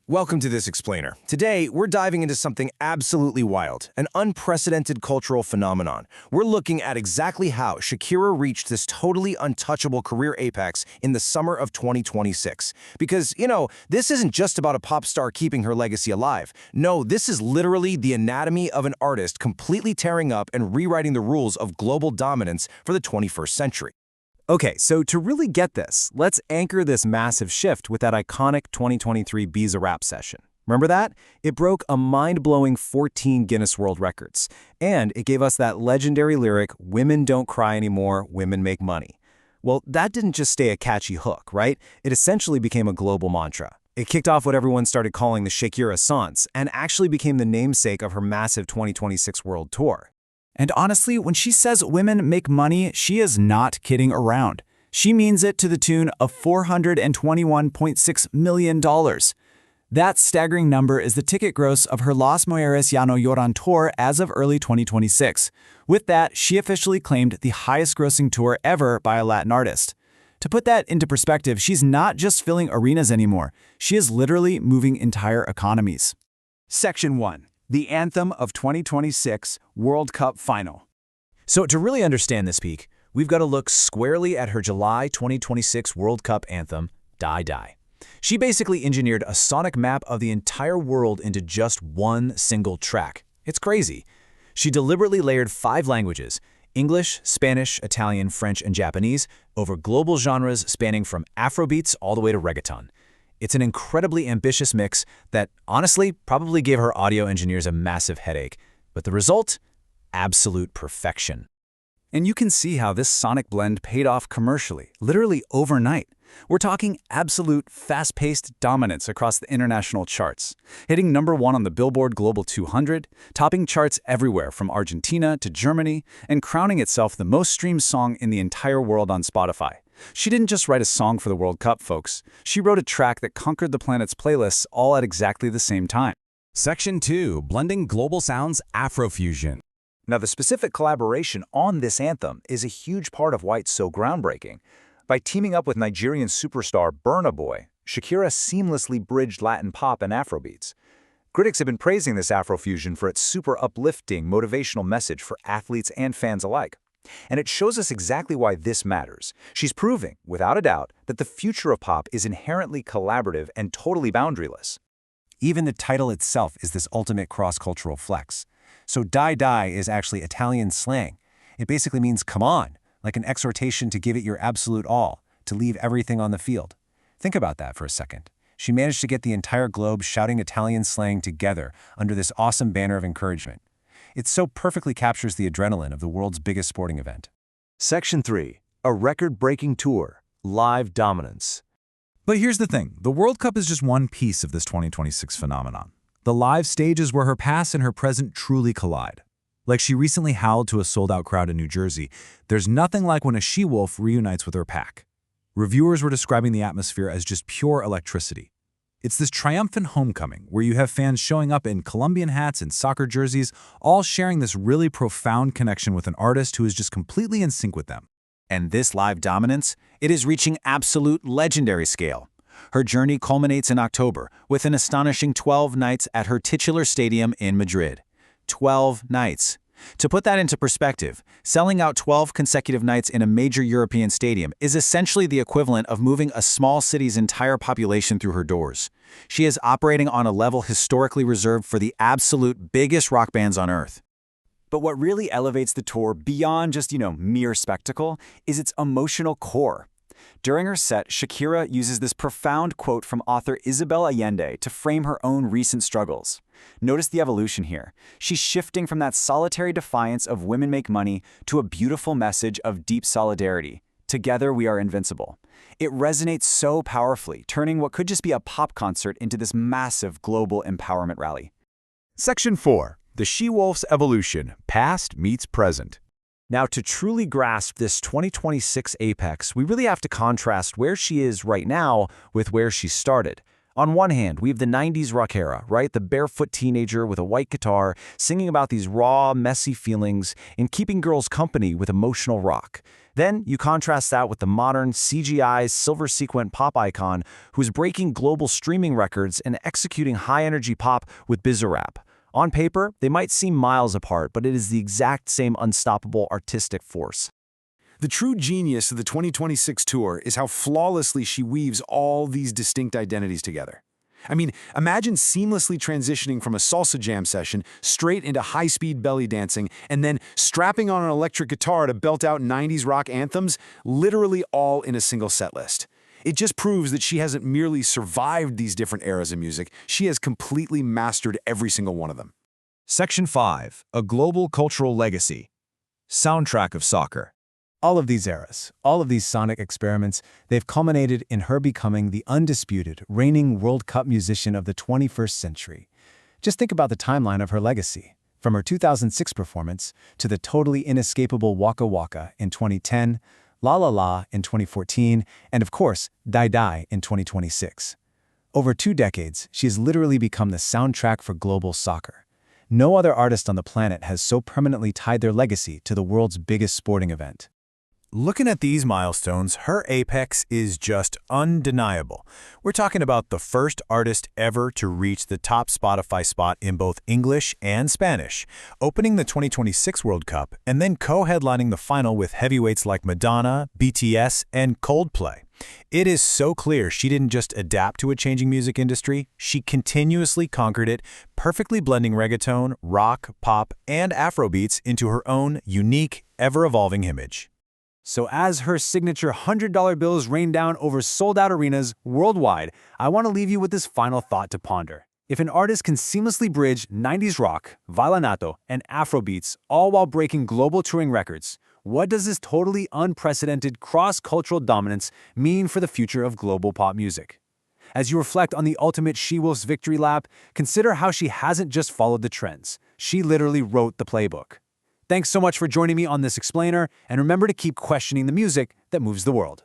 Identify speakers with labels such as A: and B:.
A: Welcome to This Explainer. Today, we're diving into something absolutely wild, an unprecedented cultural phenomenon. We're looking at exactly how Shakira reached this totally untouchable career apex in the summer of 2026. Because, this isn't just about a pop star keeping her legacy alive. No, this is literally the anatomy of an artist completely tearing up and rewriting the rules of global dominance for the 21st century.
B: Okay, so to really get this, let's anchor this massive shift with that iconic 2023 Biza rap session. Remember that? It broke a mind-blowing 14 Guinness World Records, and it gave us that legendary lyric, "Women don't cry anymore, women make money." Well, that didn't just stay a catchy hook, right? It essentially became a global mantra. It kicked off what everyone started calling the Shakira Sans, and actually became the namesake of her massive 2026 world tour.
C: And honestly, when she says women make money, she is not kidding around. She means it to the tune of $421.6 million. That staggering number is the ticket gross of her Las Mujeres Ya No Lloran tour as of early 2026. With that, she officially claimed the highest grossing tour ever by a Latin artist. To put that into perspective, she's not just filling arenas anymore. She is literally moving entire economies. Section 1. The Anthem of 2026 World Cup Final.
B: So to really understand this peak, we've got to look squarely at her July 2026 World Cup anthem, Dai Dai. She basically engineered a sonic map of the entire world into just one single track. It's crazy. She deliberately layered 5 languages, English, Spanish, Italian, French, and Japanese, over global genres spanning from Afrobeats all the way to reggaeton. It's an incredibly ambitious mix that, honestly, probably gave her audio engineers a massive headache. But the result? Absolute perfection.
C: And you can see how this sonic blend paid off commercially, literally overnight. We're talking absolute fast-paced dominance across the international charts, hitting #1 on the Billboard Global 200, topping charts everywhere from Argentina to Germany, and crowning itself the most streamed song in the entire world on Spotify. She didn't just write a song for the World Cup, folks. She wrote a track that conquered the planet's playlists all at exactly the same time.
D: Section 2. Blending Global Sounds Afrofusion.
E: Now, the specific collaboration on this anthem is a huge part of why it's so groundbreaking. By teaming up with Nigerian superstar Burna Boy, Shakira seamlessly bridged Latin pop and Afrobeats. Critics have been praising this Afrofusion for its super uplifting, motivational message for athletes and fans alike. And it shows us exactly why this matters. She's proving, without a doubt, that the future of pop is inherently collaborative and totally boundaryless.
A: Even the title itself is this ultimate cross-cultural flex. So Dai Dai is actually Italian slang. It basically means come on, like an exhortation to give it your absolute all, to leave everything on the field. Think about that for a second. She managed to get the entire globe shouting Italian slang together under this awesome banner of encouragement. It so perfectly captures the adrenaline of the world's biggest sporting event.
E: Section 3. A record-breaking tour. Live dominance.
D: But here's the thing. The World Cup is just one piece of this 2026 phenomenon. The live stage is where her past and her present truly collide. Like she recently howled to a sold-out crowd in New Jersey, there's nothing like when a she-wolf reunites with her pack. Reviewers were describing the atmosphere as just pure electricity. It's this triumphant homecoming where you have fans showing up in Colombian hats and soccer jerseys, all sharing this really profound connection with an artist who is just completely in sync with them.
B: And this live dominance, it is reaching absolute legendary scale. Her journey culminates in October with an astonishing 12 nights at her titular stadium in Madrid. 12 nights. To put that into perspective, selling out 12 consecutive nights in a major European stadium is essentially the equivalent of moving a small city's entire population through her doors. She is operating on a level historically reserved for the absolute biggest rock bands on Earth.
C: But what really elevates the tour beyond just, mere spectacle is its emotional core. During her set, Shakira uses this profound quote from author Isabel Allende to frame her own recent struggles. Notice the evolution here. She's shifting from that solitary defiance of women make money to a beautiful message of deep solidarity. Together we are invincible. It resonates so powerfully, turning what could just be a pop concert into this massive global empowerment rally.
E: Section 4. The She-Wolf's Evolution. Past meets present.
A: Now, to truly grasp this 2026 apex, we really have to contrast where she is right now with where she started. On one hand, we have the 90s rock era, right? The barefoot teenager with a white guitar, singing about these raw, messy feelings and keeping girls company with emotional rock. Then you contrast that with the modern, CGI, silver-sequin pop icon who's breaking global streaming records and executing high-energy pop with bizarre rap. On paper, they might seem miles apart, but it is the exact same unstoppable artistic force.
F: The true genius of the 2026 tour is how flawlessly she weaves all these distinct identities together. I mean, imagine seamlessly transitioning from a salsa jam session straight into high-speed belly dancing and then strapping on an electric guitar to belt out 90s rock anthems, literally all in a single set list. It just proves that she hasn't merely survived these different eras of music, she has completely mastered every single one of them.
D: Section 5. A Global Cultural Legacy. Soundtrack of Soccer.
C: All of these eras, all of these sonic experiments, they've culminated in her becoming the undisputed, reigning World Cup musician of the 21st century. Just think about the timeline of her legacy, from her 2006 performance to the totally inescapable Waka Waka in 2010, La La La in 2014, and of course, Dai Dai in 2026. Over 2 decades, she has literally become the soundtrack for global soccer. No other artist on the planet has so permanently tied their legacy to the world's biggest sporting event.
B: Looking at these milestones, her apex is just undeniable. We're talking about the first artist ever to reach the top Spotify spot in both English and Spanish, opening the 2026 World Cup and then co-headlining the final with heavyweights like Madonna, BTS, and Coldplay. It is so clear she didn't just adapt to a changing music industry, she continuously conquered it, perfectly blending reggaeton, rock, pop, and Afrobeats into her own unique, ever-evolving image.
C: So as her signature $100 bills rain down over sold-out arenas worldwide, I want to leave you with this final thought to ponder. If an artist can seamlessly bridge 90s rock, vallenato, and Afrobeats, all while breaking global touring records, what does this totally unprecedented cross-cultural dominance mean for the future of global pop music? As you reflect on the ultimate she-wolf's victory lap, consider how she hasn't just followed the trends. She literally wrote the playbook. Thanks so much for joining me on this explainer, and remember to keep questioning the music that moves the world.